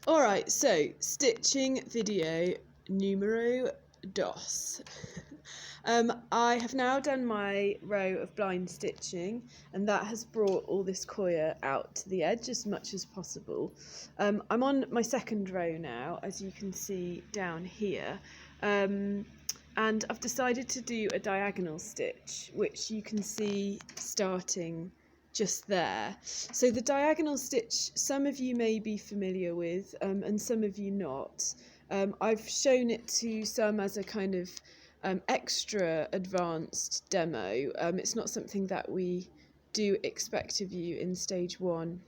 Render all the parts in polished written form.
Alright, so stitching video numero dos. I have now done my row of blind stitching, and that has brought all this coir out to the edge as much as possible. I'm on my second row now, as you can see down here, and I've decided to do a diagonal stitch, which you can see starting just there. So the diagonal stitch, some of you may be familiar with, and some of you not. I've shown it to some as a kind of extra advanced demo. It's not something that we do expect of you in stage one.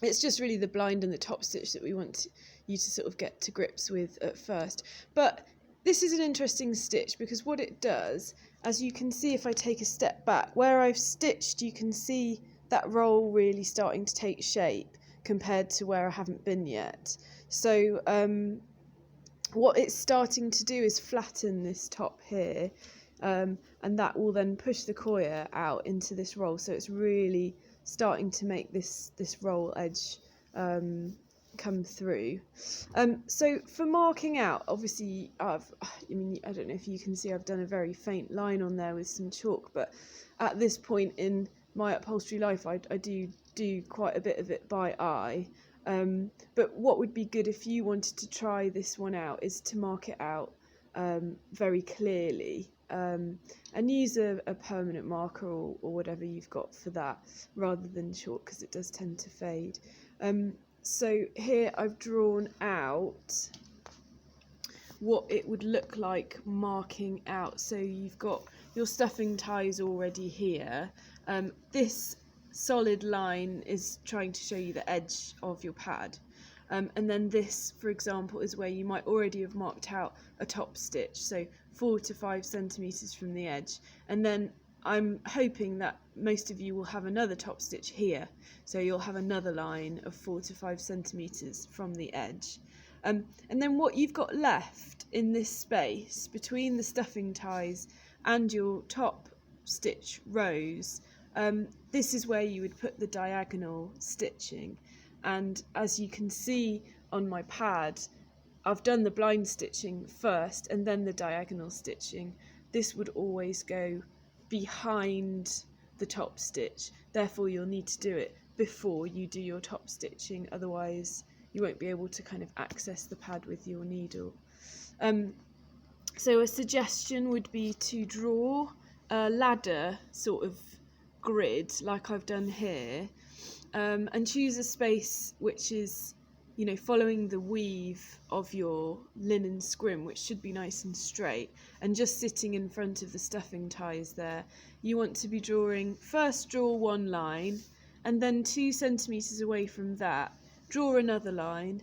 It's just really the blind and the top stitch that we want you to sort of get to grips with at first. But this is an interesting stitch because what it does, as you can see if I take a step back, where I've stitched you can see that roll really starting to take shape compared to where I haven't been yet. So what it's starting to do is flatten this top here, and that will then push the coir out into this roll, so it's really starting to make this roll edge come through. So for marking out, obviously I don't know if you can see I've done a very faint line on there with some chalk, but at this point in my upholstery life I do quite a bit of it by eye. But what would be good if you wanted to try this one out is to mark it out very clearly, and use a permanent marker or whatever you've got for that rather than chalk, because it does tend to fade. So here I've drawn out what it would look like marking out. So you've got your stuffing ties already here. This solid line is trying to show you the edge of your pad, and then this, for example, is where you might already have marked out a top stitch, so 4 to 5 centimeters from the edge, and then I'm hoping that most of you will have another top stitch here, so you'll have another line of 4 to 5 centimeters from the edge. And then what you've got left in this space between the stuffing ties and your top stitch rows, this is where you would put the diagonal stitching. And as you can see on my pad, I've done the blind stitching first and then the diagonal stitching. This would always go behind the top stitch, therefore you'll need to do it before you do your top stitching, otherwise you won't be able to kind of access the pad with your needle. So a suggestion would be to draw a ladder sort of grid like I've done here, and choose a space which is, you know, following the weave of your linen scrim, which should be nice and straight, and just sitting in front of the stuffing ties there. You want to be drawing, first draw one line, and then 2 centimeters away from that draw another line,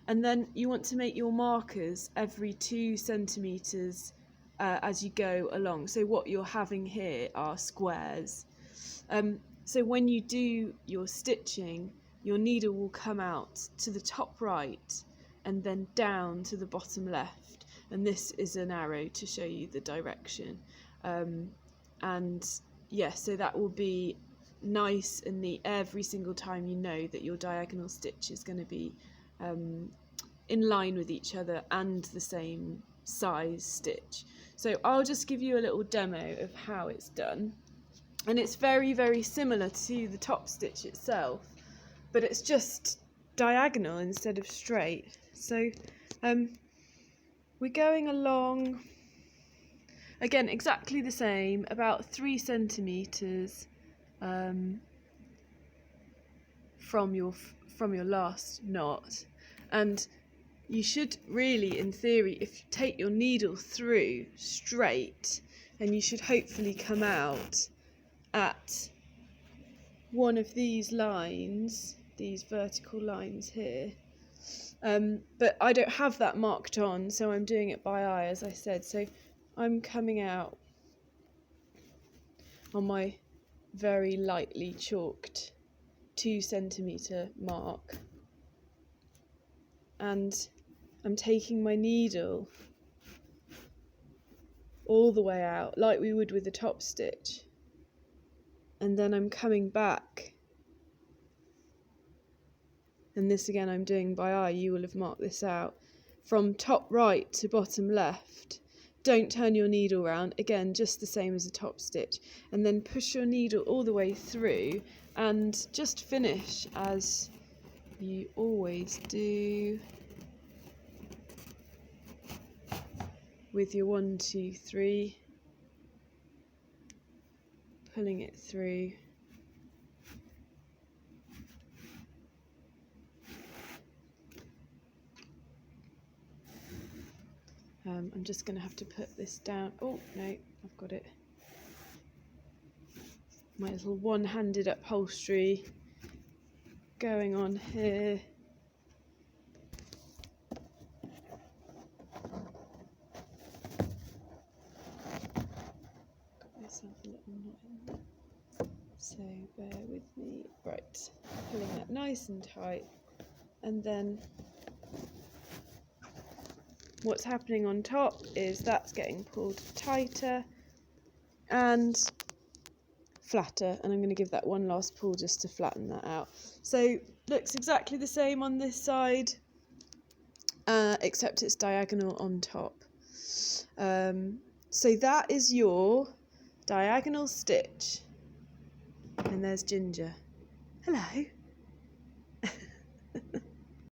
and then you want to make your markers every 2 centimeters as you go along. So what you're having here are squares. So when you do your stitching, your needle will come out to the top right and then down to the bottom left, and this is an arrow to show you the direction. And yeah, so that will be nice and neat every single time you know that your diagonal stitch is going to be in line with each other and the same size stitch. So I'll just give you a little demo of how it's done. And it's very, very similar to the top stitch itself, but it's just diagonal instead of straight. So we're going along, again, exactly the same, about 3 centimeters from your last knot. And you should really, in theory, if you take your needle through straight, and you should hopefully come out at one of these lines, these vertical lines here, but I don't have that marked on, so I'm doing it by eye, as I said. So I'm coming out on my very lightly chalked 2 centimeter mark, and I'm taking my needle all the way out like we would with the top stitch, and then I'm coming back and this again I'm doing by eye, you will have marked this out, from top right to bottom left. Don't turn your needle round, again just the same as a top stitch, and then push your needle all the way through and just finish as you always do with your 1, 2, 3, pulling it through. I'm just going to have to put this down. Oh no, I've got it. My little one-handed upholstery going on here. Got myself a little knot in there. So bear with me. Right, pulling that nice and tight, and then what's happening on top is that's getting pulled tighter and flatter, and I'm going to give that one last pull just to flatten that out. So looks exactly the same on this side, except it's diagonal on top. So that is your diagonal stitch, and there's Ginger. Hello.